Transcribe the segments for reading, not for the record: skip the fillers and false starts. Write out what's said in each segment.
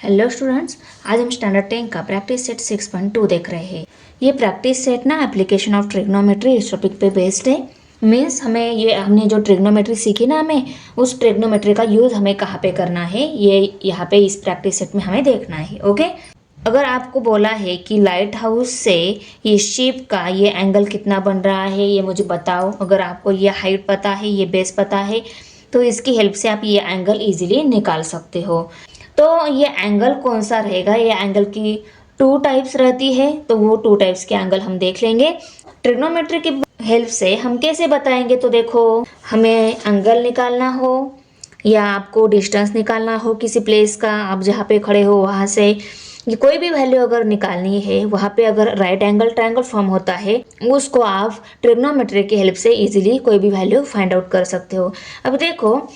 Hello students, आज हम standard 10 का प्रैक्टिस सेट 6.2 देख रहे हैं। ये प्रैक्टिस सेट ना एप्लीकेशन ऑफ ट्रिग्नोमेट्री इस टॉपिक पे बेस्ड है। मीन्स हमने जो ट्रिग्नोमेट्री सीखी ना, हमें उस ट्रिग्नोमेट्री का यूज़ हमें कहाँ पे करना है, ये यहाँ पे इस प्रैक्टिस सेट में हमें देखना है। ओके, अगर आपको बोला है कि लाइट हाउस से ये शिप का ये एंगल कितना बन रहा है ये मुझे बताओ, अगर आपको ये हाइट पता है, ये बेस पता है, तो इसकी हेल्प से आप ये एंगल इजीली निकाल सकते हो। तो ये एंगल कौन सा रहेगा, ये एंगल की 2 टाइप्स रहती है, तो वो 2 टाइप्स के एंगल हम देख लेंगे। ट्रिग्नोमेट्री की हेल्प से हम कैसे बताएंगे, तो देखो, हमें एंगल निकालना हो या आपको डिस्टेंस निकालना हो किसी प्लेस का, आप जहाँ पे खड़े हो वहाँ से ये कोई भी वैल्यू अगर निकालनी है, वहाँ पे अगर राइट एंगल ट्रायंगल फॉर्म होता है, उसको आप ट्रिग्नोमेट्री की हेल्प से इजीली कोई भी वैल्यू फाइंड आउट कर सकते हो। अब देखो,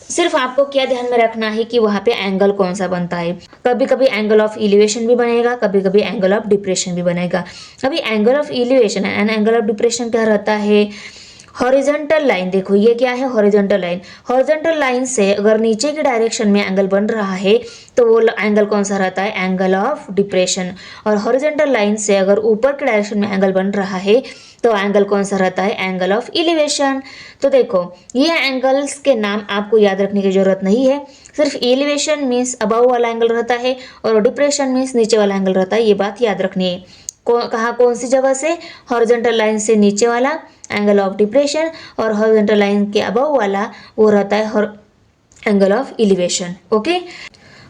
सिर्फ आपको क्या ध्यान में रखना है कि वहाँ पे एंगल कौन सा बनता है। कभी कभी एंगल ऑफ इलिवेशन भी बनेगा, कभी कभी एंगल ऑफ डिप्रेशन भी बनेगा। अभी angle of elevation and angle of depression क्या रहता है, हॉरिजॉन्टल लाइन। देखो ये क्या है, हॉरिजॉन्टल लाइन। हॉरिजॉन्टल लाइन से अगर नीचे की डायरेक्शन में एंगल बन रहा है तो वो एंगल कौन सा रहता है, एंगल ऑफ डिप्रेशन। और हॉरिजॉन्टल लाइन से अगर ऊपर की डायरेक्शन में एंगल बन रहा है तो एंगल कौन सा रहता है, एंगल ऑफ इलिवेशन। तो देखो, ये एंगल्स के नाम आपको याद रखने की जरूरत नहीं है। सिर्फ इलिवेशन मीन्स अबव वाला एंगल रहता है और डिप्रेशन मीन्स नीचे वाला एंगल रहता है, ये बात याद रखनी है। कहाँ कौन सी जगह से, हॉरिजॉन्टल लाइन से नीचे वाला एंगल ऑफ डिप्रेशन और हॉरिजॉन्टल लाइन के अबव वाला वो रहता है एंगल ऑफ इलिवेशन। ओके,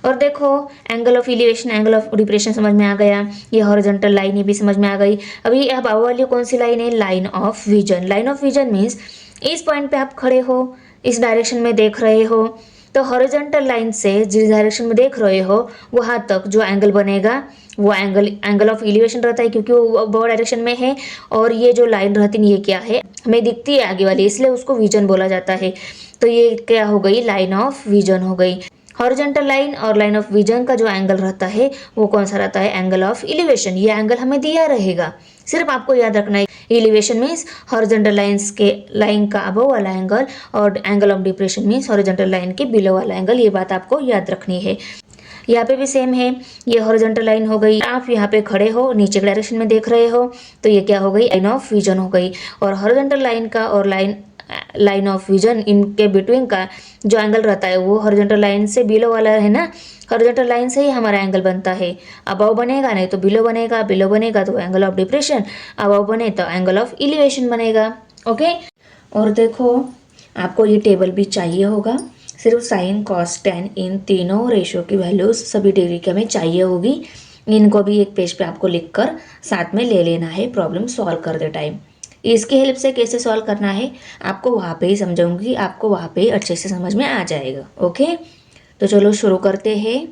और देखो, angle of elevation angle of depression समझ में आ गया, ये हॉरिजॉन्टल लाइन ये भी समझ में आ गई। अभी अब अबव वाली कौन सी लाइन है, line of vision. Line of vision means इस पॉइंट पे आप खड़े हो, इस डायरेक्शन में देख रहे हो, तो हॉरिजॉन्टल लाइन से जिस डायरेक्शन में देख रहे हो वहाँ तक जो एंगल बनेगा वो एंगल ऑफ इलिवेशन रहता है, क्योंकि वो डायरेक्शन में है। और ये जो लाइन रहती है ये क्या है, हमें दिखती है आगे वाली, इसलिए उसको विजन बोला जाता है। तो ये क्या हो गई, लाइन ऑफ विजन हो गई। हॉरिजॉन्टल लाइन और लाइन ऑफ विजन का जो एंगल रहता है वो कौन सा रहता है, एंगल ऑफ इलिवेशन। ये एंगल हमें दिया रहेगा, सिर्फ आपको याद रखना है इलिवेशन मीन्स हॉरिजॉन्टल लाइंस के लाइन का अबव वाला एंगल और angle of depression means horizontal line के बिलो वाला एंगल। ये बात आपको याद रखनी है। यहाँ पे भी सेम है, ये हॉरिजॉन्टल लाइन हो गई, आप यहाँ पे खड़े हो नीचे के डायरेक्शन में देख रहे हो तो ये क्या हो गई, लाइन ऑफ विजन हो गई। और हॉरिजॉन्टल लाइन का और लाइन ऑफ विजन इनके बिटवीन का जो एंगल रहता है वो हॉरिजॉन्टल लाइन से बिलो वाला है ना, हॉरिजॉन्टल लाइन से ही हमारा एंगल बनता है। अबव बनेगा नहीं तो बिलो बनेगा, बिलो बनेगा तो एंगल ऑफ डिप्रेशन, अबव बने तो एंगल ऑफ इलिवेशन बनेगा। ओके, और देखो, आपको ये टेबल भी चाहिए होगा, सिर्फ साइन कॉस टेन इन तीनों रेशो की वैल्यूज सभी डिग्री की हमें चाहिए होगी। इनको भी एक पेज पे आपको लिखकर साथ में ले लेना है प्रॉब्लम सॉल्व करते टाइम। इसकी हेल्प से कैसे सॉल्व करना है आपको वहाँ पे ही समझाऊंगी, आपको वहाँ पे ही अच्छे से समझ में आ जाएगा। ओके, तो चलो शुरू करते हैं।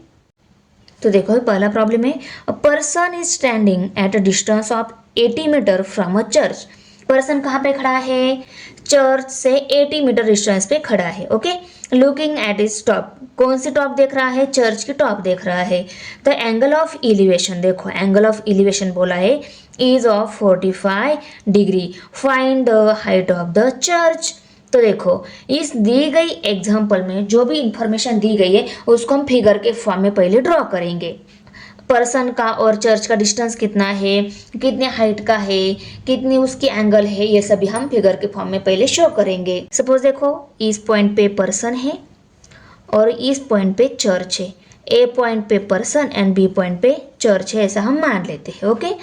तो देखो, पहला प्रॉब्लम है, a person is standing at a distance of 80 metre from a church. Person कहाँ पे खड़ा है, चर्च से 80 मीटर डिस्टेंस पे खड़ा है। Okay, looking at is top, कौन सी टॉप देख रहा है, चर्च की टॉप देख रहा है। तो एंगल ऑफ इलिवेशन, देखो एंगल ऑफ इलिवेशन बोला है is of 45 degree, find the height of the church. तो देखो, इस दी गई एग्जाम्पल में जो भी इंफॉर्मेशन दी गई है उसको हम फिगर के फॉर्म में पहले ड्रॉ करेंगे। पर्सन का और चर्च का डिस्टेंस कितना है, कितने हाइट का है, कितनी उसकी एंगल है, ये सभी हम फिगर के फॉर्म में पहले शो करेंगे। सपोज देखो, इस पॉइंट पे पर्सन है और इस पॉइंट पे चर्च है। ए पॉइंट पे पर्सन एंड बी पॉइंट पे चर्च है, ऐसा हम मान लेते हैं। Okay,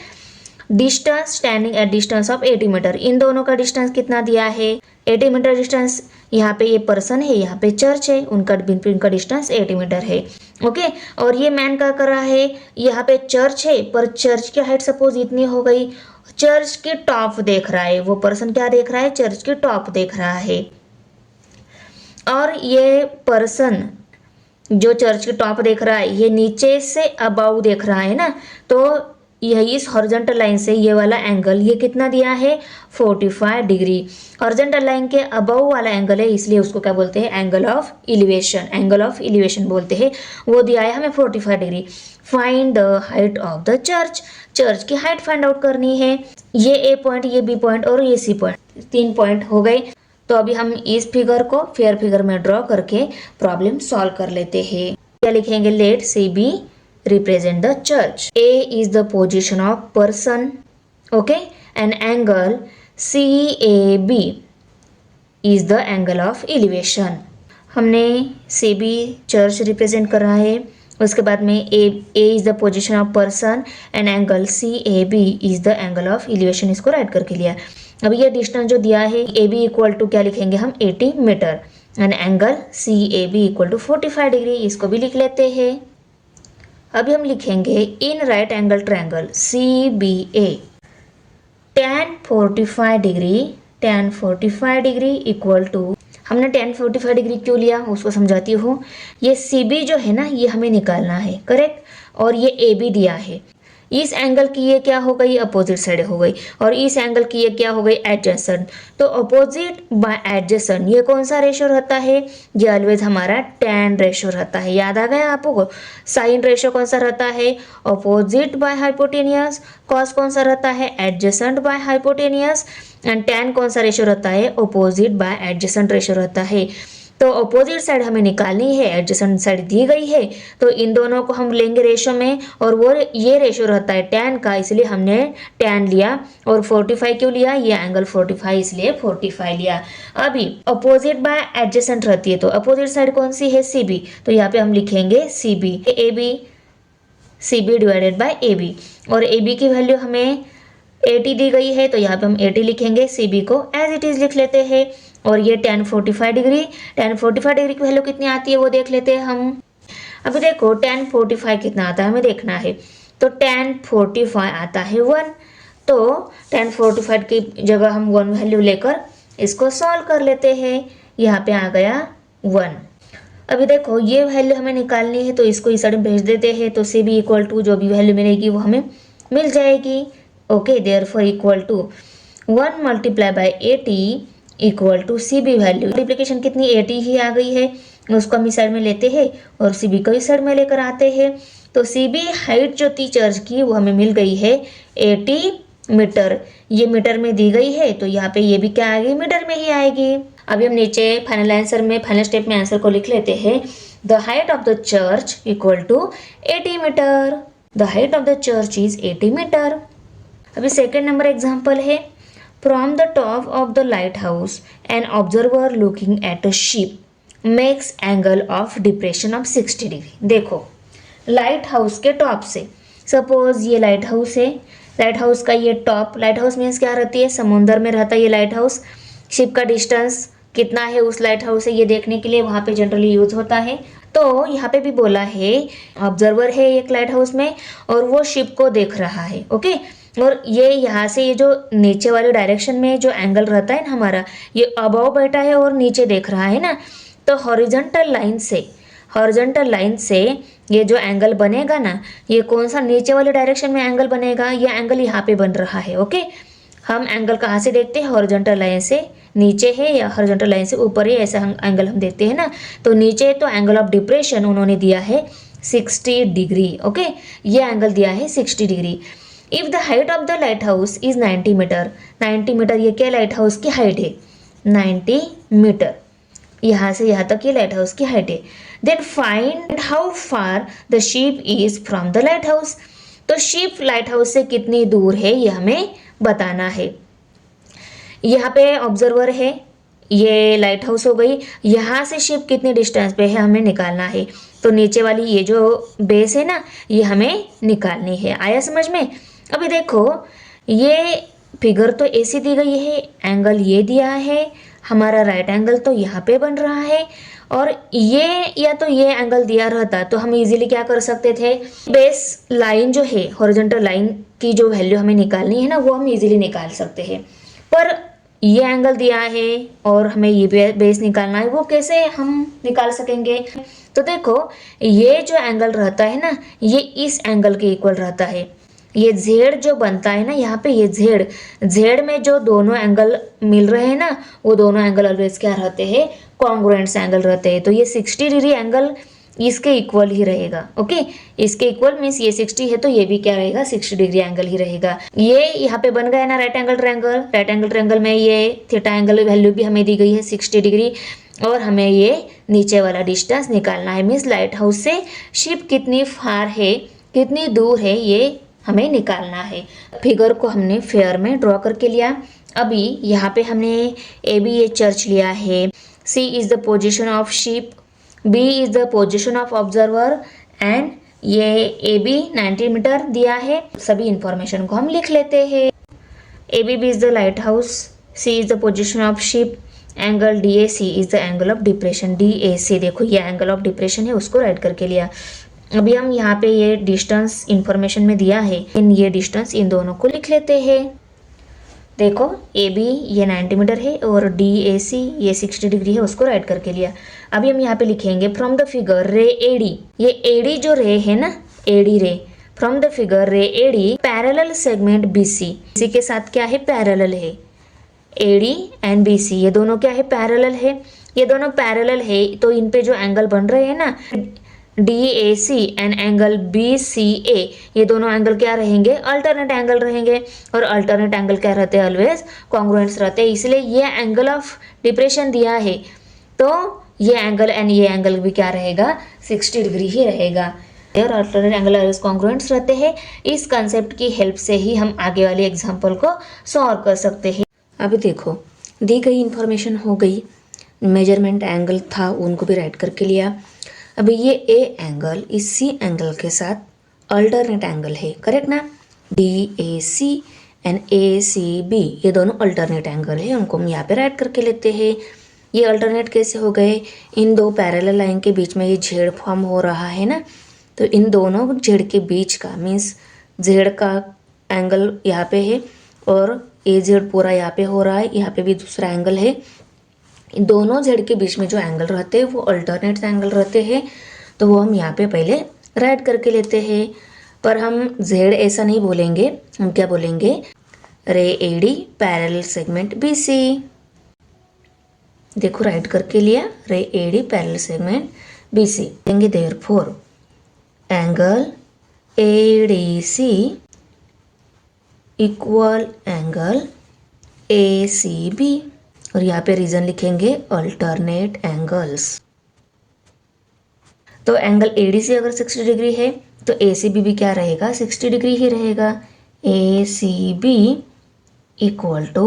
distance standing at distance of 80 metre, इन दोनों का डिस्टेंस कितना दिया है, 80 मीटर डिस्टेंस। यहाँ पे ये पर्सन है, यहाँ पे चर्च है, उनका डिस्टेंस 80 मीटर है। ओके, और ये मैन क्या कर रहा है, यहाँ पे चर्च है पर चर्च की हाइट सपोज इतनी हो गई, चर्च के टॉप देख रहा है, वो पर्सन क्या देख रहा है, चर्च के टॉप देख रहा है। और ये पर्सन जो चर्च के टॉप देख रहा है ये नीचे से अबाउ देख रहा है ना, तो यही इस हॉरिजॉन्टल लाइन से ये वाला एंगल ये कितना दिया है, 45 डिग्री। हॉरिजॉन्टल लाइन के अबव वाला एंगल है, इसलिए उसको क्या बोलते हैं, angle of elevation, angle of elevation बोलते हैं। वो दिया है हमें 45 degree. Find the height of the church, church की हाइट फाइंड आउट करनी है। ये ए पॉइंट, ये बी पॉइंट और ये सी पॉइंट, 3 पॉइंट हो गए। तो अभी हम इस फिगर को फेयर फिगर में ड्रॉ करके प्रॉब्लम सॉल्व कर लेते हैं। क्या लिखेंगे, let C B represent the church, A is the position of person, okay, an angle C A B is the angle of elevation. हमने सी बी चर्च रिप्रेजेंट कर रहा है, उसके बाद में A is the position of person and angle C A B is the angle of elevation, इसको right करके लिया। अब ये डिस्टेंस जो दिया है ए बी इक्वल टू क्या लिखेंगे हम, 80 metre, and angle C A B equal to 45 degree, इसको भी लिख लेते हैं। अभी हम लिखेंगे in right angle triangle C B A tan 45 degree equal to, हमने tan 45 डिग्री क्यों लिया उसको समझाती हूँ। ये सी बी जो है ना ये हमें निकालना है, करेक्ट, और ये ए बी दिया है। इस एंगल की ये क्या हो गई, अपोजिट साइड हो गई, और इस एंगल की ये क्या हो गई, एडजेसेंट। तो अपोजिट बाय एडजेसेंट ये कौन सा रेशो रहता है, ये ऑलवेज हमारा tan रेशो रहता है। याद आ गया आपको, साइन रेशो कौन सा रहता है, अपोजिट बाय हाइपोटेनियस, कॉस कौन सा रहता है, adjacent by hypotenuse, and tan कौन सा रेशो रहता है, अपोजिट बाय एडजेसेंट रेशो रहता है। तो अपोजिट साइड हमें निकालनी है, एडजेसेंट साइड दी गई है, तो इन दोनों को हम लेंगे रेशो में, और वो ये रेशो रहता है tan का, इसलिए हमने tan लिया। और 45 क्यों लिया, ये एंगल 45 इसलिए 45 लिया। अभी अपोजिट बाय एडजेसेंट रहती है, तो अपोजिट साइड कौन सी है, सी बी, तो यहाँ पे हम लिखेंगे C B, A B, C B divided by A B, और ए बी की वैल्यू हमें 80 दी गई है, तो यहाँ पे हम 80 लिखेंगे, सी बी को एज इट इज लिख लेते हैं। और ये tan 45 डिग्री, tan 45 डिग्री की वैल्यू कितनी आती है वो देख लेते हैं हम। अभी देखो tan 45 कितना आता है हमें देखना है, तो tan 45 आता है 1, तो tan 45 की जगह हम 1 वैल्यू लेकर इसको सॉल्व कर लेते हैं, यहाँ पे आ गया 1। अभी देखो ये वैल्यू हमें निकालनी है, तो इसको इस साइड में भेज देते हैं, तो सी बी इक्वल टू जो भी वैल्यू मिलेगी वो हमें मिल जाएगी, okay. Therefore equal to 1 multiply by 80 equal to C B value, multiplication कितनी 80 ही आ गई है, उसको हम इस साइड में लेते हैं और सी बी को इस साइड में लेकर आते हैं। तो सी बी हाइट जो थी चर्च की वो हमें मिल गई है 80 मीटर, ये मीटर में दी गई है, तो यहाँ पे ये भी क्या आएगी, मीटर में ही आएगी। अभी हम नीचे फाइनल आंसर में, फाइनल स्टेप में आंसर को लिख लेते हैं, the height of the church equal to 80 metre, the height of the church is 80 metre. अभी सेकेंड नंबर एग्जाम्पल है, from the top of the lighthouse an observer looking at a ship makes angle of depression of 60 degree. देखो lighthouse के top से, suppose ये lighthouse है, light house का ये top, light house means क्या रहती है, समुंदर में रहता है ये लाइट हाउस। शिप का डिस्टेंस कितना है उस लाइट हाउस से ये देखने के लिए वहाँ पे जनरली यूज होता है। तो यहाँ पे भी बोला है ऑब्जर्वर है एक लाइट हाउस में और वो शिप को देख रहा है, ओके। और ये यहाँ से ये जो नीचे वाले डायरेक्शन में जो एंगल रहता है ना हमारा, ये अबव बैठा है और नीचे देख रहा है ना, तो हॉरिजॉन्टल लाइन से ये जो एंगल बनेगा ना, ये कौन सा नीचे वाले डायरेक्शन में एंगल बनेगा, ये एंगल यहाँ पे बन रहा है, ओके। हम एंगल कहाँ से देखते हैं, हॉरिजॉन्टल लाइन से नीचे है या हॉरिजॉन्टल लाइन से ऊपर है, ऐसा एंगल हम देखते हैं ना। तो नीचे तो एंगल ऑफ डिप्रेशन उन्होंने दिया है 60 डिग्री, ओके, ये एंगल दिया है 60 degree. If the height of the lighthouse is 90 metre, 90 metre ये क्या लाइट हाउस की हाइट है, 90 मीटर, यहाँ से यहाँ तक ये लाइट हाउस की हाइट है। Then find how far the ship is from the lighthouse, तो शिप लाइट हाउस से कितनी दूर है ये हमें बताना है। यहाँ पे ऑब्जर्वर है, ये लाइट हाउस हो गई, यहाँ से शिप कितनी डिस्टेंस पे है हमें निकालना है। तो नीचे वाली ये जो बेस है ना ये हमें निकालनी है, आया समझ में। अभी देखो ये फिगर तो ऐसी दी गई है, एंगल ये दिया है, हमारा राइट एंगल तो यहाँ पे बन रहा है, और ये या तो ये एंगल दिया रहता तो हम इजीली क्या कर सकते थे, बेस लाइन जो है हॉरिजॉन्टल लाइन की जो वैल्यू हमें निकालनी है ना वो हम इजीली निकाल सकते हैं। पर ये एंगल दिया है और हमें ये बेस निकालना है, वो कैसे हम निकाल सकेंगे। तो देखो ये जो एंगल रहता है ना ये इस एंगल के इक्वल रहता है। ये जेड जो बनता है ना यहाँ पे, ये जेड में जो दोनों एंगल मिल रहे हैं ना वो दोनों एंगल ऑलवेज क्या रहते हैं, कॉन्ग्रुएंट्स एंगल रहते हैं। तो ये 60 डिग्री एंगल इसके इक्वल ही रहेगा, ओके। इसके इक्वल मीन्स ये 60 है तो ये भी क्या रहेगा, 60 डिग्री एंगल ही रहेगा। ये यहाँ पे बन गया ना right angle triangle, right angle triangle में ये थीटा एंगल वैल्यू भी हमें दी गई है 60 डिग्री। और हमें ये नीचे वाला डिस्टेंस निकालना है। मीन्स लाइट हाउस से शिप कितनी फार है, कितनी दूर है, ये हमें निकालना है। फिगर को हमने फेयर में ड्रॉ करके लिया। अभी यहाँ पे हमने ए बी ये चर्च लिया है। C is the position of ship, B is the position of observer and ये ए बी 90 मीटर दिया है। सभी इंफॉर्मेशन को हम लिख लेते हैं। A B B is the lighthouse, C is the position of ship, angle D A C is the angle of depression. D A C देखो ये एंगल ऑफ डिप्रेशन है, उसको राइट करके लिया। अभी हम यहाँ पे ये डिस्टेंस इंफॉर्मेशन में दिया है, ये डिस्टेंस इन दोनों को लिख लेते हैं। देखो ए बी ये 90 मीटर है और डी ए सी ये 60 डिग्री है, उसको राइट करके लिया। अभी हम यहाँ पे लिखेंगे from the figure ray A D, ये ए डी जो रे है ना, A D ray, from the figure ray A D parallel segment B C, इसी के साथ क्या है, पैरेलल है। A D and B C ये दोनों क्या है, पैरेलल है। ये दोनों पैरेलल है तो इन पे जो एंगल बन रहे हैं ना, D A C and angle B C A, ये दोनों एंगल क्या रहेंगे, अल्टरनेट एंगल रहेंगे। और अल्टरनेट एंगल क्या रहते हैं, ऑलवेज कॉन्ग्रुएंट्स रहते हैं। इसलिए ये एंगल ऑफ डिप्रेशन दिया है तो ये एंगल एंड ये एंगल भी क्या रहेगा, 60 डिग्री ही रहेगा। और अल्टरनेट एंगल ऑलवेज कॉन्ग्रुएंट्स रहते हैं। इस कंसेप्ट की हेल्प से ही हम आगे वाले एग्जाम्पल को सॉल्व कर सकते हैं। अभी देखो दी गई इंफॉर्मेशन हो गई, मेजरमेंट एंगल था उनको भी राइट करके लिया। अभी ये ए एंगल इस सी एंगल के साथ अल्टरनेट एंगल है, करेक्ट ना। D A C and A C B ये दोनों अल्टरनेट एंगल है, उनको हम यहाँ पे राइट करके लेते हैं। ये अल्टरनेट कैसे हो गए, इन दो पैरेलल लाइन के बीच में ये जेड फॉर्म हो रहा है ना, तो इन दोनों जेड के बीच का मीन्स जेड का एंगल यहाँ पे है और ए जेड पूरा यहाँ पे हो रहा है, यहाँ पे भी दूसरा एंगल है। इन दोनों जेड के बीच में जो एंगल रहते हैं वो अल्टरनेट एंगल रहते हैं, तो वो हम यहाँ पे पहले राइट करके लेते हैं। पर हम जेड ऐसा नहीं बोलेंगे, हम क्या बोलेंगे, ray A D parallel segment B C. देखो राइट करके लिया, ray A D parallel segment B C देंगे। Therefore angle A D C equal angle A C B, और यहाँ पे रीजन लिखेंगे अल्टरनेट एंगल्स। तो एंगल ADC अगर 60 डिग्री है तो ACB भी क्या रहेगा, 60 डिग्री ही रहेगा। ACB equal to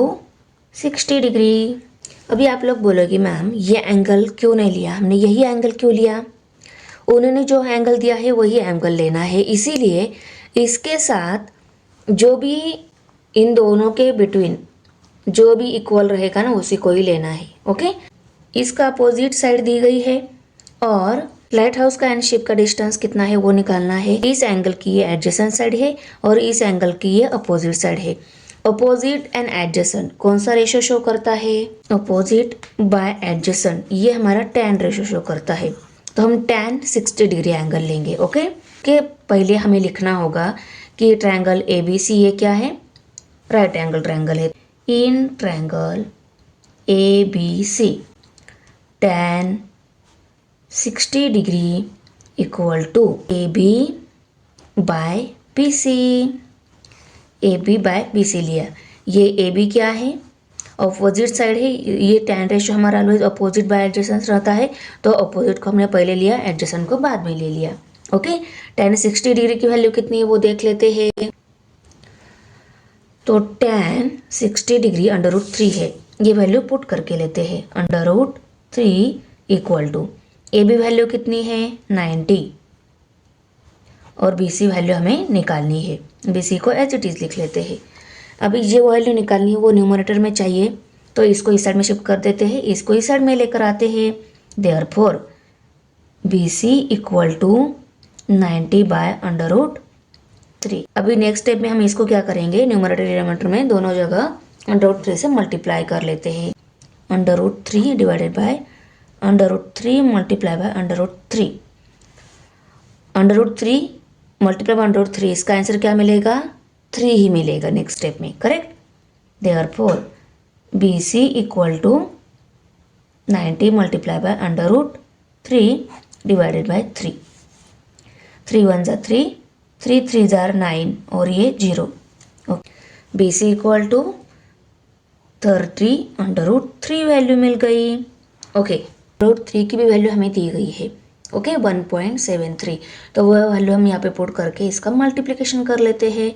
60 degree. अभी आप लोग बोलोगे मैम ये एंगल क्यों नहीं लिया, हमने यही एंगल क्यों लिया, उन्होंने जो एंगल दिया है वही एंगल लेना है। इसीलिए इसके साथ जो भी इन दोनों के बिटवीन जो भी इक्वल रहेगा ना उसी को ही लेना है। ओके, इसका अपोजिट साइड दी गई है और लाइट हाउस का एंड शिप का डिस्टेंस कितना है वो निकालना है। इस एंगल की ये एडजेसेंट साइड है और इस एंगल की ये अपोजिट साइड है। अपोजिट एंड एडजेसेंट कौन सा रेशो शो करता है, अपोजिट बाय एडजेसेंट, ये हमारा tan रेशो शो करता है। तो हम tan 60 डिग्री एंगल लेंगे। ओके के पहले हमें लिखना होगा कि ट्रायंगल ABC ये क्या है, राइट एंगल ट्रायंगल है। In triangle ABC tan 60 degree equal to AB by BC। AB by BC लिया, ये AB क्या है, अपोजिट साइड है। ये tan रेशो हमारा ऑलवेज अपोजिट बाय एडजेसेंट रहता है, तो अपोजिट को हमने पहले लिया, एडजेसेंट को बाद में ले लिया। ओके, tan 60 डिग्री की वैल्यू कितनी है वो देख लेते हैं। तो tan 60 डिग्री √3 है, ये वैल्यू पुट करके लेते हैं। √3 इक्वल टू AB वैल्यू कितनी है 90 और BC वैल्यू हमें निकालनी है। BC को एज इट इज लिख लेते हैं। अभी ये वैल्यू निकालनी है वो न्यूमरेटर में चाहिए, तो इसको इस साइड में शिफ्ट कर देते हैं, इसको इस साइड में लेकर आते हैं। Therefore BC equal to 90 by √3। अभी नेक्स्ट स्टेप में हम इसको क्या करेंगे, न्यूमरेटर डिनोमिनेटर में दोनों जगह √3 से मल्टीप्लाई कर लेते हैं। √3 divided by √3 multiply by √3। √3 multiply by √3, इसका आंसर क्या मिलेगा, 3 ही मिलेगा नेक्स्ट स्टेप में, correct. Therefore BC equal to 90 multiply by √3 divided by 3। 3 1 जा 3, 3 3 जा 9 और ये 0। Okay, BC equal to 30 √3 value मिल गई। ओके, √3 की भी वैल्यू हमें दी गई है, ओके 1.73। तो वह वैल्यू हम यहाँ पे पुट करके इसका मल्टीप्लिकेशन कर लेते हैं।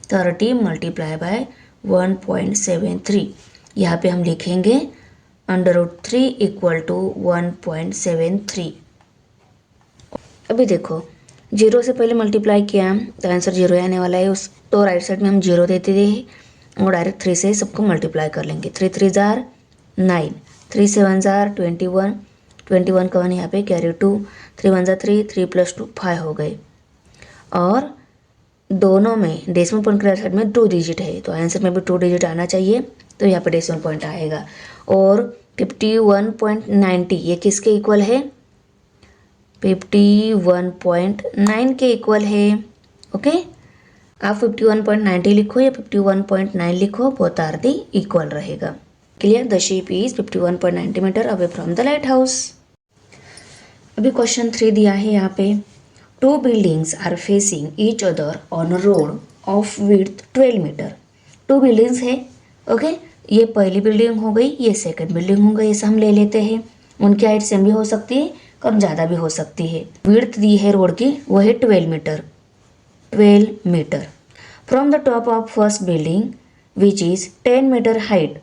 30 मल्टीप्लाई बाय 1.73, यहाँ पे हम लिखेंगे √3 इक्वल टू 1.73। अभी देखो, जीरो से पहले मल्टीप्लाई किया तो आंसर जीरो आने वाला है, उस तो राइट साइड में हम जीरो देते थे और डायरेक्ट 3 से सबको मल्टीप्लाई कर लेंगे। 3 3 जार 9, 3 7 जार 21, 21 का 1 यहाँ पे कैरी 2, 3 1 जार 3, 3 + 2 5 हो गए। और दोनों में डेसिमल पॉइंट के राइट साइड में 2 डिजिट है, तो आंसर में भी 2 डिजिट आना चाहिए, तो यहाँ पे डेसिमल पॉइंट आएगा। और 51.90 ये किसके इक्वल है? 51.9 के इक्वल है, ओके। आप 51.90 लिखो या 51.9 लिखो, बोथ आर दी इक्वल रहेगा। Clear? The ship is 51.90 metre away from the lighthouse. अभी क्वेश्चन 3 दिया है यहाँ पे, 2 buildings are facing each other on a road of width 12 metre. 2 buildings है, ओके। ये पहली बिल्डिंग हो गई, ये सेकंड बिल्डिंग हो गई, ऐसा हम ले लेते हैं। उनकी हाइट सेम भी हो सकती है, कम ज़्यादा भी हो सकती है। विड्थ दी है रोड की, वो है 12 metre, 12 metre. From the top of first building which is 10 metre height,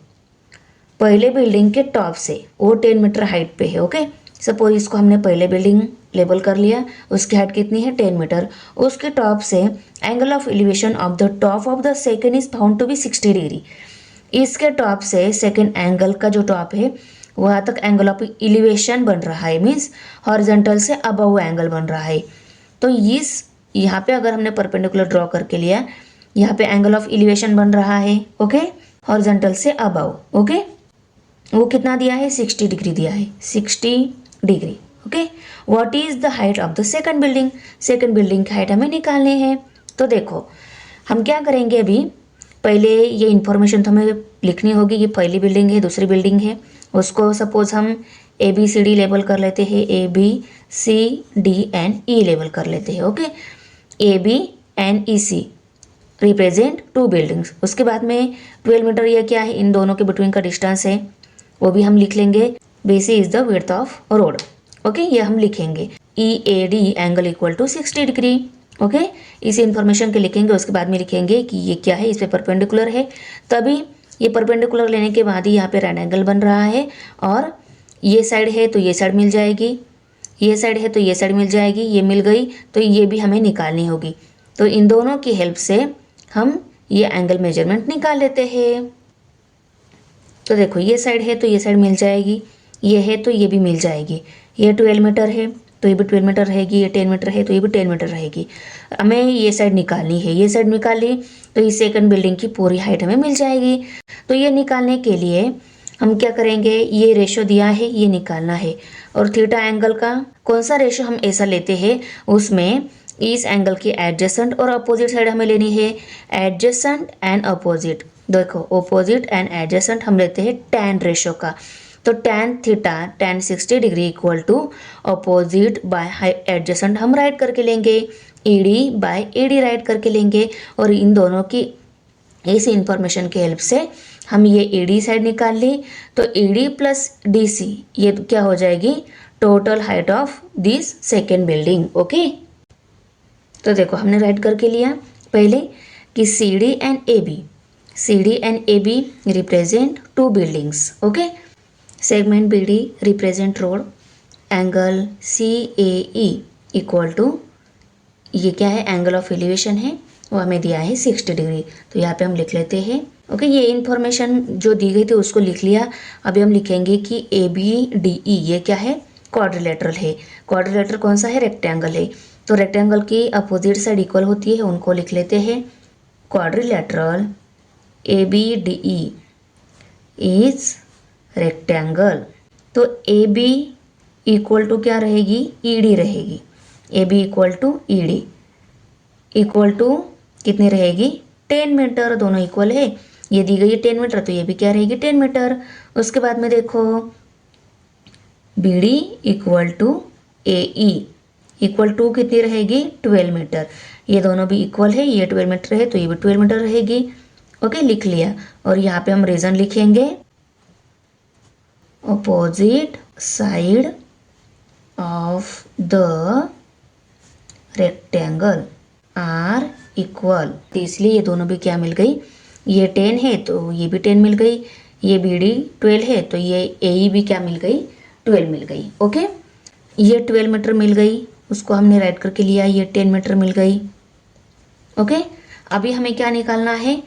पहले बिल्डिंग के टॉप से वो 10 मीटर हाइट पे है, ओके। सपोज इसको हमने पहले बिल्डिंग लेबल कर लिया, उसकी हाइट कितनी है? 10 मीटर। उसके टॉप से angle of elevation of the top of the second is found to be 60 degree. इसके टॉप से सेकेंड एंगल का जो टॉप है वहाँ तक एंगल ऑफ एलिवेशन बन रहा है, मीन्स हॉरिजॉन्टल से अबव एंगल बन रहा है। तो इस यहाँ पे अगर हमने परपेंडिकुलर ड्रॉ करके लिया, यहाँ पे एंगल ऑफ एलिवेशन बन रहा है, ओके, हॉरिजॉन्टल से अबव, ओके। वो कितना दिया है? 60 डिग्री दिया है, 60 degree, okay. What is the height of the second building? Second building की हाइट हमें निकालनी है। तो देखो हम क्या करेंगे, अभी पहले ये इन्फॉर्मेशन तो हमें लिखनी होगी। ये पहली बिल्डिंग है, दूसरी बिल्डिंग है, उसको सपोज हम ABCD लेबल कर लेते हैं, ABCDNE लेबल कर लेते हैं, ओके। ABNEC represent 2 buildings. उसके बाद में 12 मीटर ये क्या है? इन दोनों के बिटवीन का डिस्टेंस है, वो भी हम लिख लेंगे। BC is the width of road, okay, ये हम लिखेंगे। EAD angle equal to 60 degree, okay. इस इंफॉर्मेशन के लिखेंगे, उसके बाद में लिखेंगे कि ये क्या है, इस पे परपेंडिकुलर है, तभी ये परपेंडिकुलर लेने के बाद ही यहाँ पे राइट एंगल बन रहा है। और ये साइड है तो ये साइड मिल जाएगी, ये साइड है तो ये साइड मिल जाएगी, ये मिल गई तो ये भी हमें निकालनी होगी। तो इन दोनों की हेल्प से हम ये एंगल मेजरमेंट निकाल लेते हैं। तो देखो ये साइड है तो ये साइड मिल जाएगी, ये है तो ये भी मिल जाएगी। ये 12 मीटर है तो ये भी 12 मीटर रहेगी, ये 10 मीटर है तो ये भी 10 मीटर रहेगी। हमें ये साइड निकालनी है, ये साइड निकाली तो इस सेकंड बिल्डिंग की पूरी हाइट हमें मिल जाएगी। तो ये निकालने के लिए हम क्या करेंगे, ये रेशो दिया है, ये निकालना है। और थीटा एंगल का कौन सा रेशो हम ऐसा लेते हैं, उसमें इस एंगल की एडजेसेंट और अपोजिट साइड हमें लेनी है। एडजेसेंट एंड अपोजिट, देखो अपोजिट एंड एडजेसेंट हम लेते हैं tan रेशो का। तो tan theta tan 60 degree equal to opposite by adjacent हम राइट करके लेंगे, AD बाय AD राइट करके लेंगे। और इन दोनों की इस इंफॉर्मेशन की हेल्प से हम ये AD साइड निकाल ली, तो AD प्लस DC ये क्या हो जाएगी? Total height of this second building, okay. तो देखो हमने राइट करके लिया पहले कि CD and AB represent 2 buildings, okay. Segment BD represent road, angle CAE equal to ये क्या है? एंगल ऑफ एलिवेशन है, वो हमें दिया है 60 डिग्री। तो यहाँ पे हम लिख लेते हैं, ओके। ये इन्फॉर्मेशन जो दी गई थी उसको लिख लिया। अभी हम लिखेंगे कि ABDE ये क्या है? क्वाड्रिलेटरल है। क्वाड्रिलेटरल कौन सा है? रेक्टेंगल है। तो रेक्टेंगल की अपोजिट साइड इक्वल होती है, उनको लिख लेते हैं। Quadrilateral ABDE is rectangle. तो AB इक्वल टू क्या रहेगी? ED रहेगी। AB equal to ED equal to कितनी रहेगी? 10 मीटर। दोनों इक्वल है, ये दी गई है 10 मीटर तो ये भी क्या रहेगी? 10 मीटर। उसके बाद में देखो BD equal to AE equal to कितनी रहेगी? 12 मीटर। ये दोनों भी इक्वल है, ये 12 मीटर है तो ये भी 12 मीटर रहेगी, ओके। लिख लिया। और यहाँ पे हम रीजन लिखेंगे, opposite side of the rectangle are equal। तो इसलिए ये दोनों भी क्या मिल गई, ये 10 है तो ये भी 10 मिल गई, ये बी डी 12 है तो ये ए ई भी क्या मिल गई, 12 मिल गई। ओके, ये 12 मीटर मिल गई, उसको हमने राइट करके लिया, ये 10 मीटर मिल गई। ओके, अभी हमें क्या निकालना है,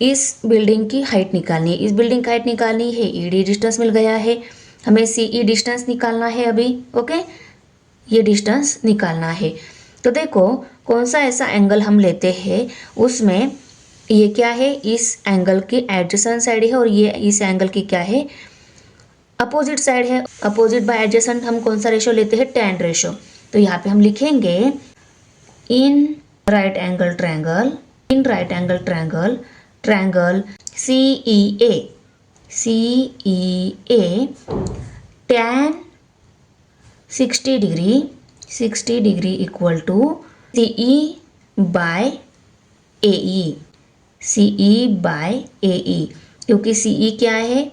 इस बिल्डिंग की हाइट निकालनी है। इस बिल्डिंग की हाइट निकालनी है, ई डी डिस्टेंस मिल गया है, हमें सी ई डिस्टेंस निकालना है अभी। ओके, ये डिस्टेंस निकालना है। तो देखो कौन सा ऐसा एंगल हम लेते हैं उसमें ये क्या है, इस एंगल की एडजेसेंट साइड है और ये इस एंगल की क्या है, अपोजिट साइड है। अपोजिट बाय एडजेसेंट हम कौन सा रेशो लेते हैं, tan रेशो। तो यहाँ पे हम लिखेंगे in right angle triangle, in right angle triangle, triangle CEA, CEA tan 60 degree, 60 degree equal to CE by AE, CE by AE, क्योंकि CE क्या है,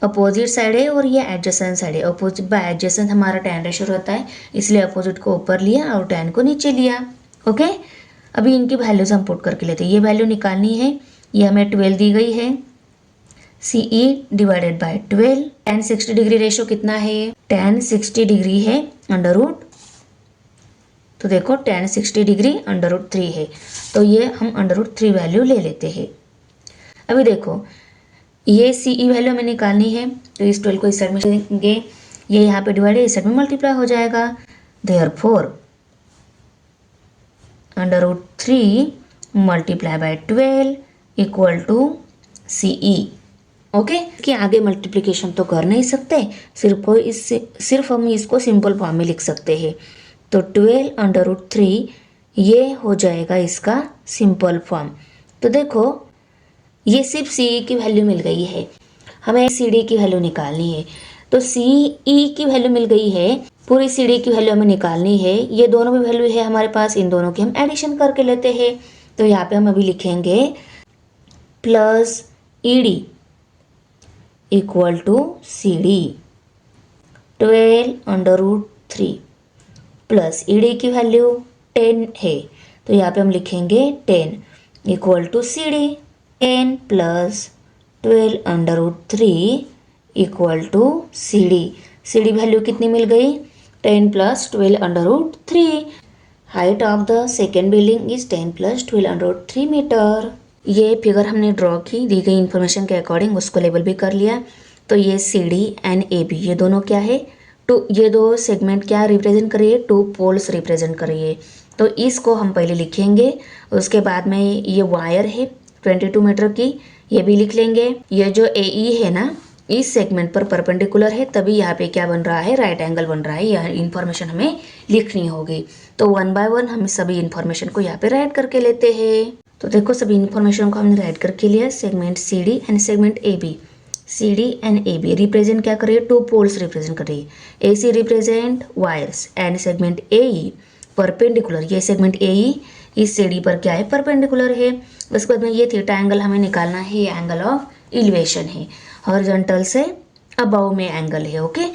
अपोजिट साइड है और ये एडजेसेंट साइड है। अपोजिट बाय एडजेसेंट हमारा tan रेशो रहता है, इसलिए अपोजिट को ऊपर लिया और tan को नीचे लिया। ओके, अभी इनकी वैल्यूज हम पुट करके लेते हैं। ये वैल्यू निकालनी है, ये हमें 12 दी गई है, CE divided by 12। tan 60 degree ratio कितना है, tan 60 डिग्री है अंडर रूट, तो देखो tan 60 डिग्री अंडर रूट 3 है, तो ये हम अंडर रूट 3 वैल्यू ले लेते हैं। अभी देखो ये CE वैल्यू हमें निकालनी है, तो इस 12 को इस साइड में देंगे, ये यहाँ पे डिवाइड है, इस साइड में मल्टीप्लाई हो जाएगा। Therefore under root 3 multiply by 12 equal to CE। Okay, कि आगे मल्टीप्लिकेशन तो कर नहीं सकते, सिर्फ हम इसको सिंपल फॉर्म में लिख सकते हैं। तो 12 अंडर रूट 3 ये हो जाएगा इसका सिंपल फॉर्म। तो देखो ये सिर्फ CE की वैल्यू मिल गई है, हमें CD की वैल्यू निकालनी है। तो CE की वैल्यू मिल गई है, पूरी CD की वैल्यू हमें निकालनी है। ये दोनों भी वैल्यू है हमारे पास, इन दोनों की हम एडिशन करके लेते हैं। तो यहाँ पे हम अभी लिखेंगे plus ED equal to CD, 12 under root 3 plus ED की वैल्यू 10 है, तो यहाँ पे हम लिखेंगे 10 equal to CD, 10 plus 12 under root 3 equal to CD। CD value कितनी मिल गई, 10 plus 12 under root 3। Height of the second building is 10 plus 12 under root 3 metre. ये फिगर हमने ड्रॉ की, दी गई इन्फॉर्मेशन के अकॉर्डिंग उसको लेबल भी कर लिया। तो ये CD एंड AB ये दोनों क्या है, ये दो सेगमेंट क्या रिप्रेजेंट करिए, 2 पोल्स रिप्रेजेंट करिए। तो इसको हम पहले लिखेंगे, उसके बाद में ये वायर है 22 मीटर की, ये भी लिख लेंगे। ये जो AE है ना, इस सेगमेंट पर परपेंडिकुलर है, तभी यहाँ पे क्या बन रहा है, राइट एंगल बन रहा है। यह इन्फॉर्मेशन हमें लिखनी होगी। तो 1 बाय 1 हम सभी इन्फॉर्मेशन को यहाँ पे राइट करके लेते हैं। तो देखो सभी इन्फॉर्मेशन को हमने राइट करके लिया। Segment CD and segment AB, CD and AB represent क्या कर रही है, 2 पोल्स रिप्रेजेंट कर रही है। AC represent wires and segment AE perpendicular, ये सेगमेंट AE इस CD पर क्या है, परपेंडिकुलर है। उसके बाद में ये थीटा एंगल हमें निकालना है, ये एंगल ऑफ इलिवेशन है, हॉरिजॉन्टल से अबव में एंगल है। ओके,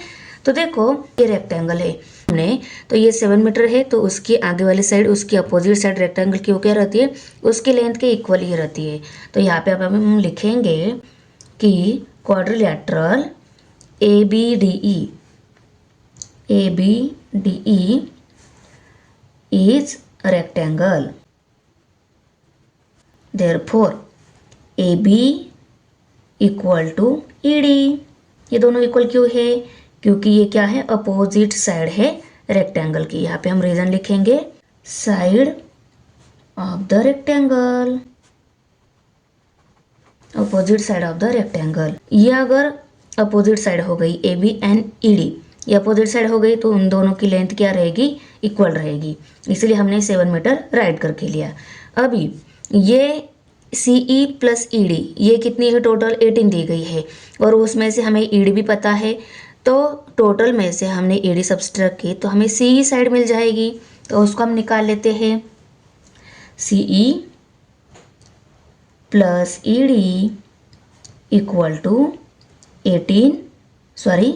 तो देखो ये रेक्टेंगल है हमने, तो ये 7 मीटर है, तो उसकी आगे वाली साइड, उसकी अपोजिट साइड रेक्टेंगल की वो क्या रहती है, उसकी लेंथ के इक्वल ही रहती है। तो यहाँ पे अब हम लिखेंगे कि quadrilateral ABDE, ABDE is rectangle, therefore AB equal to ED। ये दोनों इक्वल क्यों है, क्योंकि ये क्या है, अपोजिट साइड है रेक्टेंगल की। यहाँ पे हम रीजन लिखेंगे side of the rectangle, opposite side of the rectangle. ये अगर अपोजिट साइड हो गई AB एंड ED, ये अपोजिट साइड हो गई, तो उन दोनों की लेंथ क्या रहेगी, इक्वल रहेगी, इसलिए हमने 7 मीटर राइट करके लिया। अभी ये CE प्लस ED ये कितनी है, टोटल 18 दी गई है, और उसमें से हमें ED भी पता है, तो टोटल में से हमने ED सब्सट्रैक्ट की तो हमें CE साइड मिल जाएगी, तो उसको हम निकाल लेते हैं। CE plus ED equal to 18 sorry,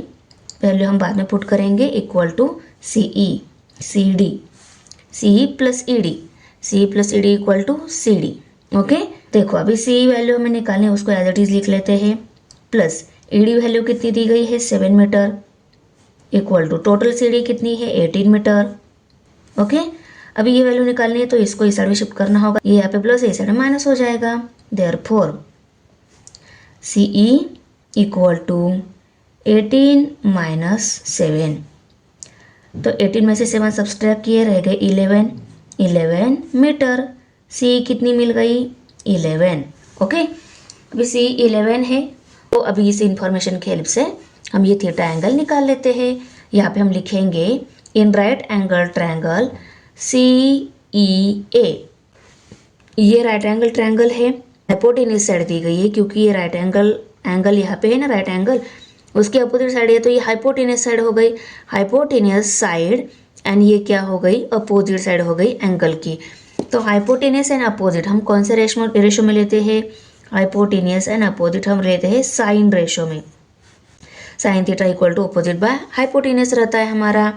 value हम बाद में पुट करेंगे, equal to C E C D, C E plus E D, C E plus E D equal to C D. Okay, देखो अभी सी वैल्यू हमें निकालनी है, उसको एज इट इज लिख लेते हैं, प्लस ई डी वैल्यू कितनी दी गई है 7 metre, equal to total C D कितनी है 18 मीटर। ओके, अभी ये वैल्यू निकालनी है तो इसको इस साइड में शिफ्ट करना होगा, ये यहाँ पे प्लस इस साइड में माइनस हो जाएगा। Therefore C E equal to 18 minus 7, तो 18 में से 7 सब्सट्रैक्ट किए, रह गए 11 मीटर। सी कितनी मिल गई 11। ओके, अभी सी 11 है, तो अभी इस इंफॉर्मेशन की हेल्प से हम ये थीटा एंगल निकाल लेते हैं। यहाँ पे हम लिखेंगे in right angle triangle C E A, ये राइट एंगल ट्रायंगल है, हाइपोटेन्यूज साइड दी गई है क्योंकि ये राइट एंगल यहाँ पे है ना, राइट एंगल, उसकी अपोजिट साइड है तो ये हाइपोटेन्यूज साइड हो गई, हाइपोटेन्यूज साइड, एंड ये क्या हो गई अपोजिट साइड हो गई एंगल की। तो हाइपोटेन्यूज एंड अपोजिट हम कौन से रेशो में लेते हैं, हाइपोटेन्यूज एंड अपोजिट हम लेते हैं साइन रेशो में। Sine theta equal to opposite by hypotenuse रहता है हमारा,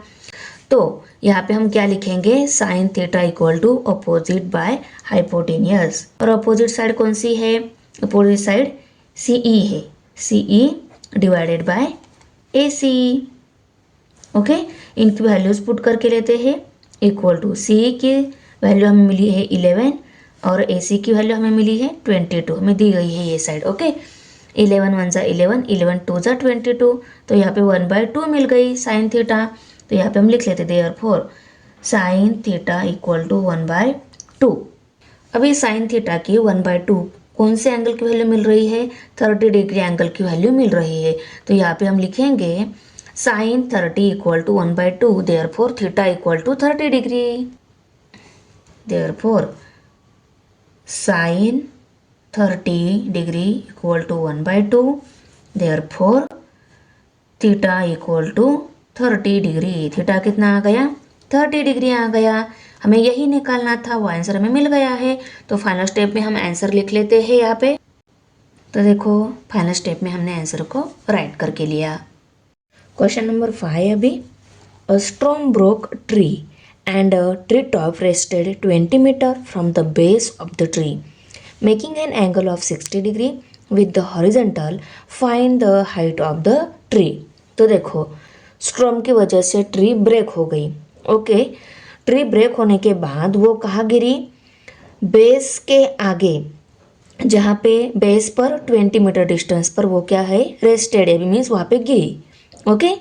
तो यहाँ पे हम क्या लिखेंगे, sine theta equal to opposite by hypotenuse, और अपोजिट साइड कौन सी है, अपोजिट साइड सी ई है, C E divided by A C. Okay, इनकी वैल्यूज पुट करके लेते हैं, इक्वल टू सी की वैल्यू हमें मिली है 11 और ए सी की वैल्यू हमें मिली है 22, हमें दी गई है ये साइड। ओके, 11 1 ज़ा 11, 11 2 ज़ा 22, तो यहाँ पे 1/2 मिल गई साइन थीटा, तो यहाँ पे हम लिख लेते therefore sine theta equal to 1/2। अभी साइन थीटा की 1/2 कौन से एंगल की वैल्यू मिल रही है, 30 डिग्री एंगल की वैल्यू मिल रही है, तो यहाँ पे हम लिखेंगे sine 30 equal to 1/2, therefore theta equal to 30 degree, therefore sine 30 degree equal to 1/2, therefore theta equal to 30 degree. Theta कितना आ गया 30 डिग्री आ गया, हमें यही निकालना था, वो आंसर हमें मिल गया है। तो फाइनल स्टेप में हम आंसर लिख लेते हैं यहाँ पे, तो देखो फाइनल स्टेप में हमने आंसर को राइट करके लिया। क्वेश्चन नंबर 5 अभी, अ storm broke tree and a tree top rested 20 meter from the base of the tree, making an angle of 60 degree with the horizontal. Find the height of the tree. तो देखो storm की वजह से tree break हो गई। Okay, tree break होने के बाद वो कहाँ गिरी, बेस के आगे, जहाँ पे बेस पर 20 मीटर डिस्टेंस पर वो क्या है रेस्टेड है, मीन्स वहाँ पे गिरी। Okay,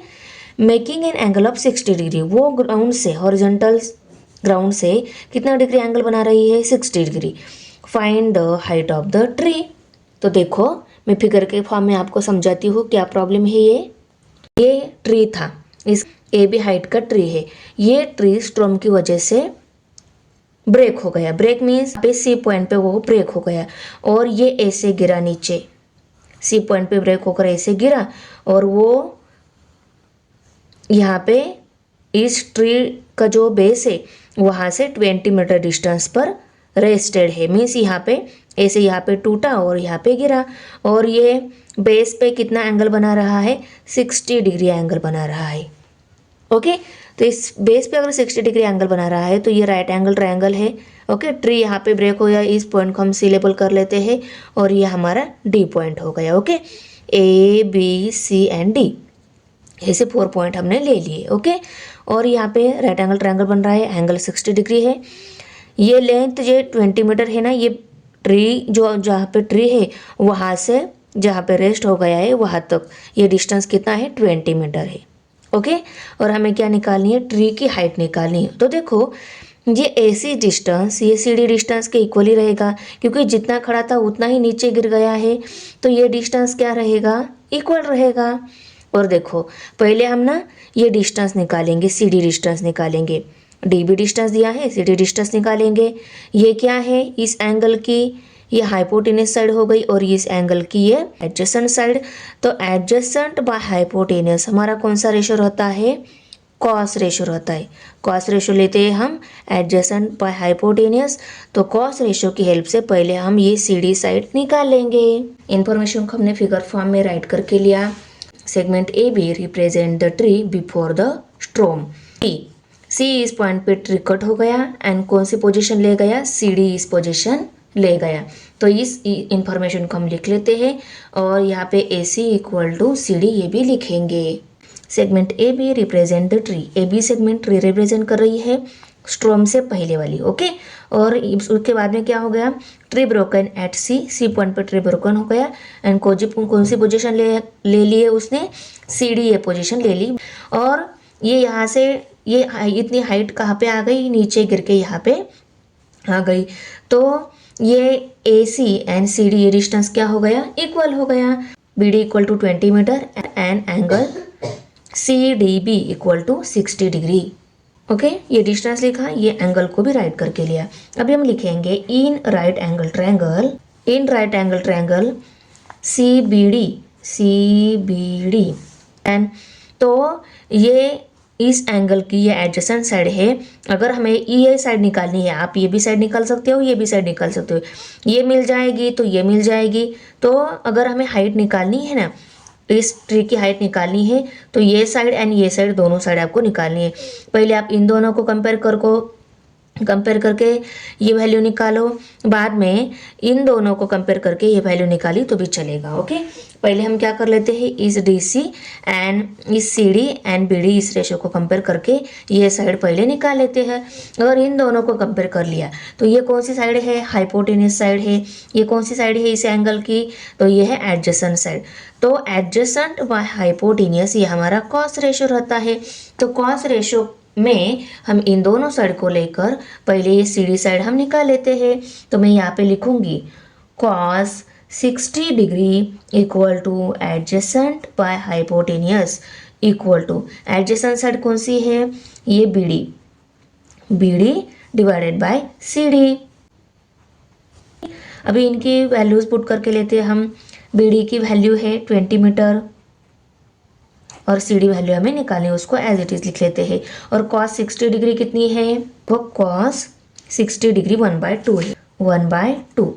making an angle of 60 degree, वो ग्राउंड से हॉरिजॉन्टल ग्राउंड से कितना डिग्री एंगल बना रही है 60 degree. Find the height of the tree. तो देखो मैं फिगर के फॉर्म में आपको समझाती हूँ क्या प्रॉब्लम है। ये ट्री था, इस ए बी हाइट का ट्री है, ये ट्री स्टॉर्म की वजह से ब्रेक हो गया। ब्रेक मीन्स पे सी पॉइंट पे वो ब्रेक हो गया और ये ऐसे गिरा नीचे, सी पॉइंट पे ब्रेक होकर ऐसे गिरा और वो यहाँ पे इस ट्री का जो बेस है वहाँ से 20 मीटर डिस्टेंस पर रेस्टेड है, मीन्स यहाँ पे ऐसे यहाँ पे टूटा और यहाँ पे गिरा, और ये बेस पे कितना एंगल बना रहा है 60 डिग्री एंगल बना रहा है। ओके, तो इस बेस पे अगर 60 डिग्री एंगल बना रहा है तो ये राइट एंगल ट्रायंगल है। ओके, ट्री यहाँ पे ब्रेक हो गया, इस पॉइंट को हम सी लेबल कर लेते हैं और ये हमारा डी पॉइंट हो गया। Okay, A B C and D, ऐसे 4 पॉइंट हमने ले लिए। ओके, और यहाँ पे राइट एंगल ट्रायंगल बन रहा है, एंगल 60 डिग्री है, ये लेंथ ये 20 मीटर है ना, ये ट्री जो जहाँ पे ट्री है वहाँ से जहाँ पे रेस्ट हो गया है वहाँ तक ये डिस्टेंस कितना है 20 मीटर है। ओके, और हमें क्या निकालनी है, ट्री की हाइट निकालनी है। तो देखो ये ऐसी डिस्टेंस ये सीडी डिस्टेंस के इक्वली रहेगा, क्योंकि जितना खड़ा था उतना ही नीचे गिर गया है, तो ये डिस्टेंस क्या रहेगा इक्वल रहेगा। और देखो पहले हम ना ये डिस्टेंस निकालेंगे, सीडी डिस्टेंस निकालेंगे, डी बी डिस्टेंस दिया है, सीडी डिस्टेंस निकालेंगे। ये क्या है, इस एंगल की ये हाइपोटेनस साइड हो गई और इस एंगल की ये एडजेसेंट साइड। तो एडजेसेंट बाय हाइपोटेनस हमारा कौन सा रेशो रहता है, कॉस रेशो रहता है। कॉस रेशो लेते हैं हम एडजेसेंट बाय हाइपोटेनस, तो कॉस रेशो की हेल्प से पहले हम ये सीडी साइड निकाल लेंगे। इन्फॉर्मेशन को हमने फिगर फॉर्म में राइट करके लिया। Segment A B represent the tree before the storm. C इस पॉइंट पे ट्री कट हो गया एंड कौन सी पोजीशन ले गया, सी डी इस पोजीशन ले गया। तो इस इंफॉर्मेशन को हम लिख लेते हैं और यहाँ पे A C equal to C D ये भी लिखेंगे। Segment A B represent the tree, A B segment tree represent कर रही है स्ट्रोम से पहले वाली, ओके। और उसके बाद में क्या हो गया, ट्री ब्रोकन एट सी, सी पॉइंट पर ट्री ब्रोकन हो गया एंड कौन सी पोजीशन ले लिए उसने, सी डी ये पोजीशन ले ली। और ये यहाँ से ये इतनी हाइट कहाँ पे आ गई, नीचे गिर के यहाँ पे आ गई। तो ये A C and C D ये डिस्टेंस क्या हो गया, इक्वल हो गया। B D equal to 20 metre and angle C D B equal to 60 degree, okay. ये डिस्टेंस लिखा, ये एंगल को भी राइट करके लिया। अभी हम लिखेंगे in right angle triangle C B D and तो ये इस एंगल की ये एडजेसेंट साइड है। अगर हमें ये साइड निकालनी है, आप ये भी साइड निकाल सकते हो, ये भी साइड निकाल सकते हो, ये मिल जाएगी तो ये मिल जाएगी। तो अगर हमें हाइट निकालनी है ना, इस ट्री की हाइट निकालनी है तो ये साइड एंड ये साइड दोनों साइड आपको निकालनी है। पहले आप इन दोनों को कंपेयर करके ये वैल्यू निकालो, बाद में इन दोनों को कंपेयर करके ये वैल्यू निकाली तो भी चलेगा, ओके। पहले हम क्या कर लेते हैं, इस डी सी एंड इस C D and B D इस रेशो को कंपेयर करके ये साइड पहले निकाल लेते हैं। अगर इन दोनों को कंपेयर कर लिया तो ये कौन सी साइड है, हाइपोटेन्यूस साइड है। ये कौन सी साइड है इस एंगल की, तो ये है एडजेसेंट साइड। तो एडजेसेंट व हाइपोटेन्यूस ये हमारा कॉस रेशो रहता है। तो कॉस रेशो में हम इन दोनों साइड को लेकर पहले ये सी डी साइड हम निकाल लेते हैं। तो मैं यहाँ पे लिखूंगी cos 60 degree equal to adjacent by hypotenuse equal to adjacent side कौन सी है, ये B D divided by C D. अभी इनकी वैल्यूज पुट करके लेते हैं हम। बी डी की वैल्यू है 20 मीटर और सी डी वैल्यू हमें निकालनी है, उसको एज इट इज लिख लेते हैं। और कॉस 60 डिग्री कितनी है, वो कॉस 60 डिग्री 1/2 है, 1/2।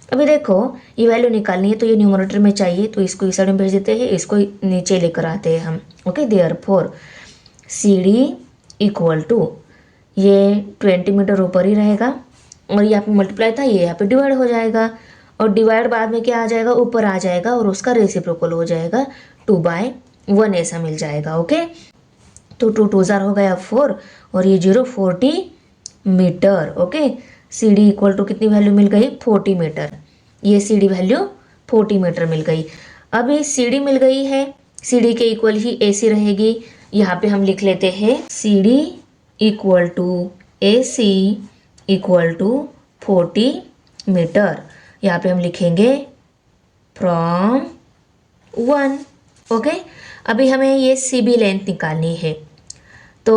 अभी देखो ये वैल्यू निकालनी है तो ये न्यूमरेटर में चाहिए, तो इसको इस साइड में भेज देते हैं, इसको नीचे लेकर आते हैं हम, okay. Therefore C D equal to ये 20 मीटर ऊपर ही रहेगा और यहाँ पे मल्टीप्लाई था, ये यहाँ पे डिवाइड हो जाएगा और डिवाइड बाद में क्या आ जाएगा, ऊपर आ जाएगा और उसका रेसिप्रोकल हो जाएगा 2/1 ऐसा मिल जाएगा, ओके। तो 2 2 जार हो गया 4 और ये 0 40 metre, okay. C D equal to कितनी वैल्यू मिल गई, 40 मीटर। ये सी डी वैल्यू 40 मीटर मिल गई। अब ये सी डी मिल गई है, सी डी के इक्वल ही ए सी रहेगी। यहाँ पे हम लिख लेते हैं C D equal to A C equal to 40 metre. यहाँ पे हम लिखेंगे फ्रॉम 1, ओके। अभी हमें ये सी बी लेंथ निकालनी है तो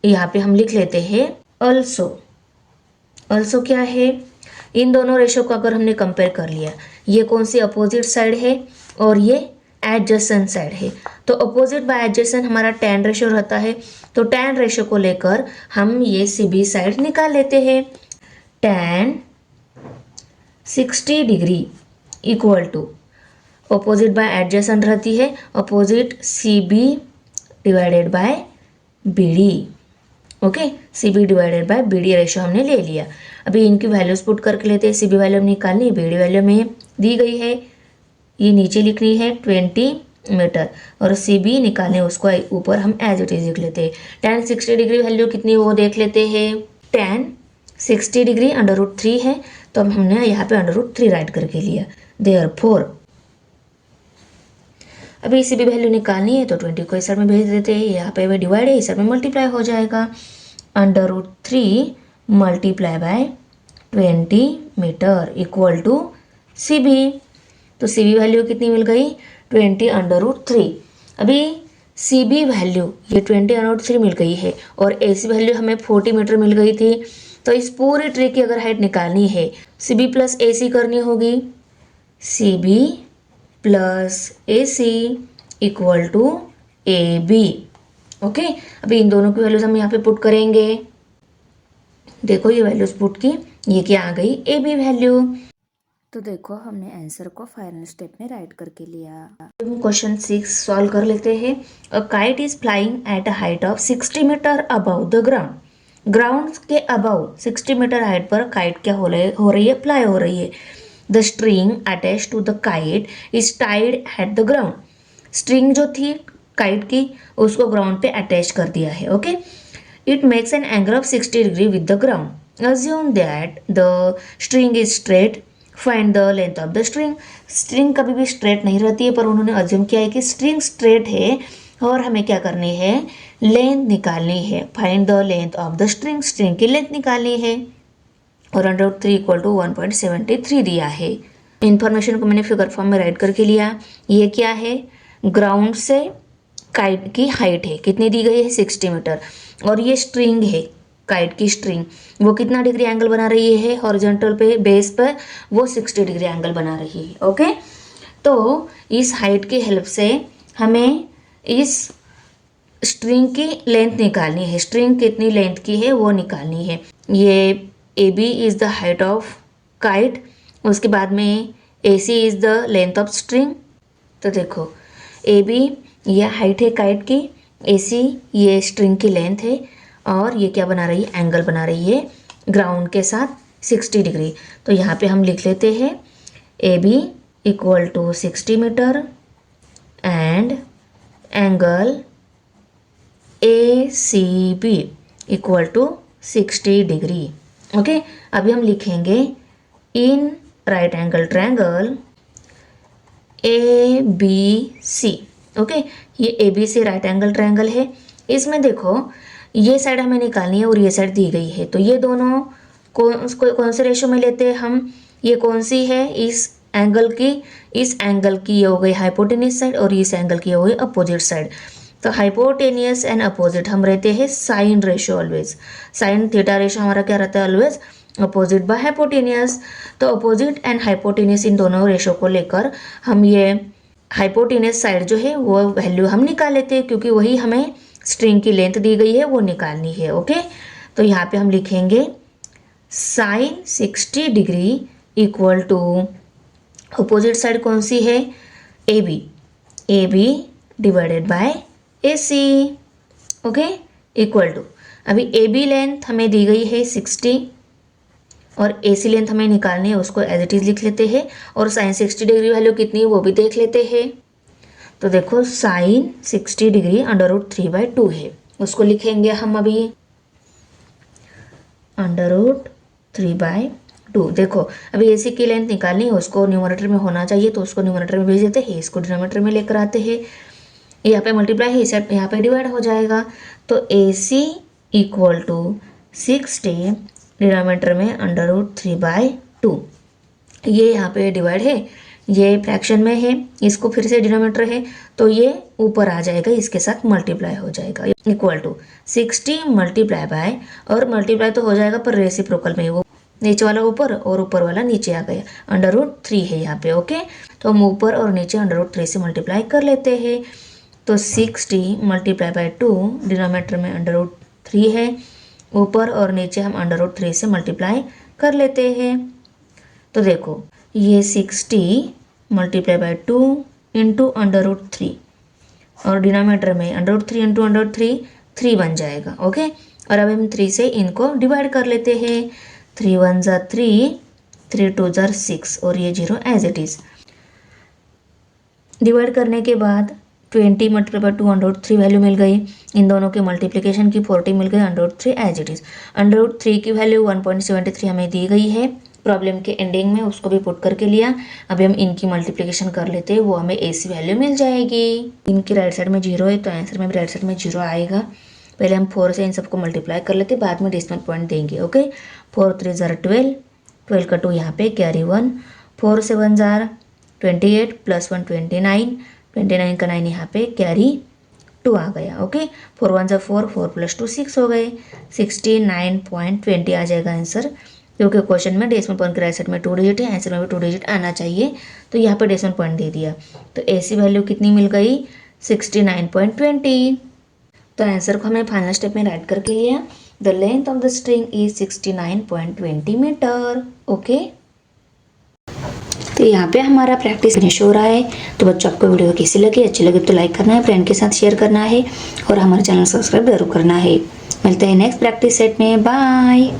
यहाँ पे हम लिख लेते हैं ऑल्सो क्या है, इन दोनों रेशो को अगर हमने कंपेयर कर लिया, ये कौन सी अपोजिट साइड है और ये एडजेसेंट साइड है। तो अपोजिट बाय एडजेसेंट हमारा tan रेशो रहता है, तो tan रेशो को लेकर हम ये सी बी साइड निकाल लेते हैं। tan 60 degree equal to opposite by adjacent रहती है, opposite C B divided by B D, okay. C B divided by B D ratio हमने ले लिया। अभी इनकी वैल्यूज पुट करके लेते हैं। सी बी वैल्यू निकालनी, बी डी वैल्यू में दी गई है, ये नीचे लिखनी है 20 मीटर और सी बी निकालने उसको ऊपर हम एज इट इज लिख लेते हैं। tan 60 डिग्री वैल्यू कितनी वो देख लेते हैं। tan 60 डिग्री √3 है तो हमने यहाँ पे √3 राइट करके लिया। देयरफॉर अभी सी बी वैल्यू निकालनी है तो 20 को इस साइड में भेज देते हैं, यहाँ पे डिवाइड है, इस साइड में मल्टीप्लाई हो जाएगा। √3 multiply by 20 metre equal to C B. तो सी बी वैल्यू कितनी मिल गई, 20 √3। अभी सी बी वैल्यू ये 20 √3 मिल गई है और ए सी वैल्यू हमें 40 मीटर मिल गई थी। तो इस पूरी ट्री की अगर हाइट निकालनी है, सी बी प्लस ए सी करनी होगी, C B plus A C equal to A B, okay. अभी इन दोनों की वैल्यूज हम यहाँ पे पुट करेंगे। देखो ये वैल्यूज पुट की, ये क्या आ गई, ए बी वैल्यू। तो देखो हमने आंसर को फाइनल स्टेप में राइट करके लिया। क्वेश्चन 6 सॉल्व कर लेते हैं। A kite is flying at a height of 60 metre above the ground. Ground के अबव 60 मीटर हाइट पर काइट क्या हो रही है, फ्लाई हो रही है। The string attach to the kite is tied at the ground. String जो थी काइट की उसको ग्राउंड पे अटैच कर दिया है। Okay, it makes an angle of 60 degree with the ground. Assume that the string is straight, find the length of the string. String कभी भी स्ट्रेट नहीं रहती है, पर उन्होंने अज्यूम किया है कि स्ट्रिंग स्ट्रेट है और हमें क्या करनी है, लेंथ निकालनी है। Find the length of the string, string की लेंथ निकालनी है। और √3 इक्वल टू 1.73 दिया है। इंफॉर्मेशन को मैंने फिगर फॉर्म में राइट करके लिया। ये क्या है, ग्राउंड से काइट की हाइट है, कितनी दी गई है, 60 मीटर। और ये स्ट्रिंग है, काइट की स्ट्रिंग, वो कितना डिग्री एंगल बना रही है, हॉरिजॉन्टल पे बेस पर वो 60 डिग्री एंगल बना रही है। ओके, तो इस हाइट की हेल्प से हमें इस स्ट्रिंग की लेंथ निकालनी है। स्ट्रिंग कितनी लेंथ की है वो निकालनी है। ये AB is the height of kite, उसके बाद में AC is the length of string. तो देखो AB ये हाइट है काइट की, AC ये स्ट्रिंग की लेंथ है, और ये क्या बना रही है, एंगल बना रही है ग्राउंड के साथ 60 डिग्री। तो यहाँ पे हम लिख लेते हैं AB equal to 60 metre and angle ACB equal to 60 degree. Okay, अभी हम लिखेंगे in right angle triangle ABC। Okay, ये ABC राइट एंगल ट्रायंगल है। इसमें देखो ये साइड हमें निकालनी है और ये साइड दी गई है, तो ये दोनों कौन से रेशो में लेते हैं हम, ये कौन सी है, इस एंगल की ये हो गई हाइपोटेनियस साइड और इस एंगल की हो गई अपोजिट साइड। तो हाइपोटेनियस एंड अपोजिट हम रहते हैं sine ratio always. Sine theta ratio हमारा क्या रहता है, ऑलवेज अपोजिट बाय हाइपोटेनियस। तो अपोजिट एंड हाइपोटेनियस इन दोनों रेशो को लेकर हम ये हाइपोटेनियस साइड जो है वो वैल्यू हम निकाल लेते हैं, क्योंकि वही हमें स्ट्रिंग की लेंथ दी गई है वो निकालनी है। ओके, तो यहाँ पे हम लिखेंगे sine 60 degree equal to opposite side कौन सी है, AB divided by AC। Okay, equal to, अभी AB लेंथ हमें दी गई है 60 और AC लेंथ हमें निकालनी है, उसको एज इट इज लिख लेते हैं। और साइन 60 डिग्री वैल्यू कितनी है वो भी देख लेते हैं। तो देखो साइन 60 डिग्री √3/2 है, उसको लिखेंगे हम अभी √3/2। देखो अभी AC की लेंथ निकालनी है, उसको न्यूमरेटर में होना चाहिए, तो उसको न्यूमरेटर में भेज देते हैं, इसको डिनोमिनेटर में लेकर आते हैं। यहाँ पे मल्टीप्लाई है, यहाँ पे डिवाइड हो जाएगा। तो AC इक्वल टू 60 डिनोमिनेटर में √3/2। ये यहाँ पे डिवाइड है, ये फ्रैक्शन में है, इसको फिर से डिनोमिनेटर है, तो ये ऊपर आ जाएगा, इसके साथ मल्टीप्लाई हो जाएगा। इक्वल टू 60 मल्टीप्लाई बाय, और मल्टीप्लाई तो हो जाएगा पर रेसिप्रोकल में, वो नीचे वाला ऊपर और ऊपर वाला नीचे आ गया, √3 है यहाँ पे। ओके, तो हम ऊपर और नीचे √3 से मल्टीप्लाई कर लेते हैं। तो 60 मल्टीप्लाई बाय 2 डिनोमिनेटर में √3 है, ऊपर और नीचे हम √3 से मल्टीप्लाई कर लेते हैं। तो देखो ये 60 मल्टीप्लाई बाय 2 इंटू √3 और डिनोमिनेटर में √3 इंटू √3 3 बन जाएगा। ओके, और अब हम 3 से इनको डिवाइड कर लेते हैं। 3 1 ज़ा 3, 3 2 ज़ा 6 और ये 0 एज इट इज़। डिवाइड करने के बाद 20 मल्टीप्लाई बाय 2 √3 वैल्यू मिल गई, इन दोनों के मल्टीप्लिकेशन की 40 मिल गई, √3 एज इट इज़। √3 की वैल्यू 1.73 हमें दी गई है प्रॉब्लम के एंडिंग में, उसको भी पुट करके लिया। अभी हम इनकी मल्टीप्लिकेशन कर लेते हैं, वो हमें AC वैल्यू मिल जाएगी। इनकी राइट साइड में 0 है, तो आंसर में भी राइट साइड में 0 आएगा। पहले हम 4 से इन सबको मल्टीप्लाई कर लेते, बाद में डेसिमल पॉइंट देंगे। ओके, 4 3 ज़ा 12, 12 का 2 यहाँ पे कैरी 1, 4 7 ज़ा 28 + 1 29, 29 का 9 यहाँ पे कैरी 2 आ गया। ओके, 4 1 ज़ा 4, 4 + 2 6 हो गए, 69.20 आ जाएगा आंसर, क्योंकि क्वेश्चन में डेसिमल पॉइंट के राइट साइड में 2 डिजिट है, आंसर में भी 2 डिजिट आना चाहिए, तो यहाँ पे डेसिमल पॉइंट दे दिया। तो AC वैल्यू कितनी मिल गई, 69.20। तो आंसर को हमें फाइनल स्टेप में राइट करके लिया। The length of the string is 69.20 metre. Okay. तो यहाँ पे हमारा प्रैक्टिस फिनिश हो रहा है। तो बच्चों आपको वीडियो कैसी लगी, अच्छी लगी तो लाइक करना है, फ्रेंड के साथ शेयर करना है और हमारे चैनल सब्सक्राइब जरूर करना है। मिलते हैं नेक्स्ट प्रैक्टिस सेट में। बाय।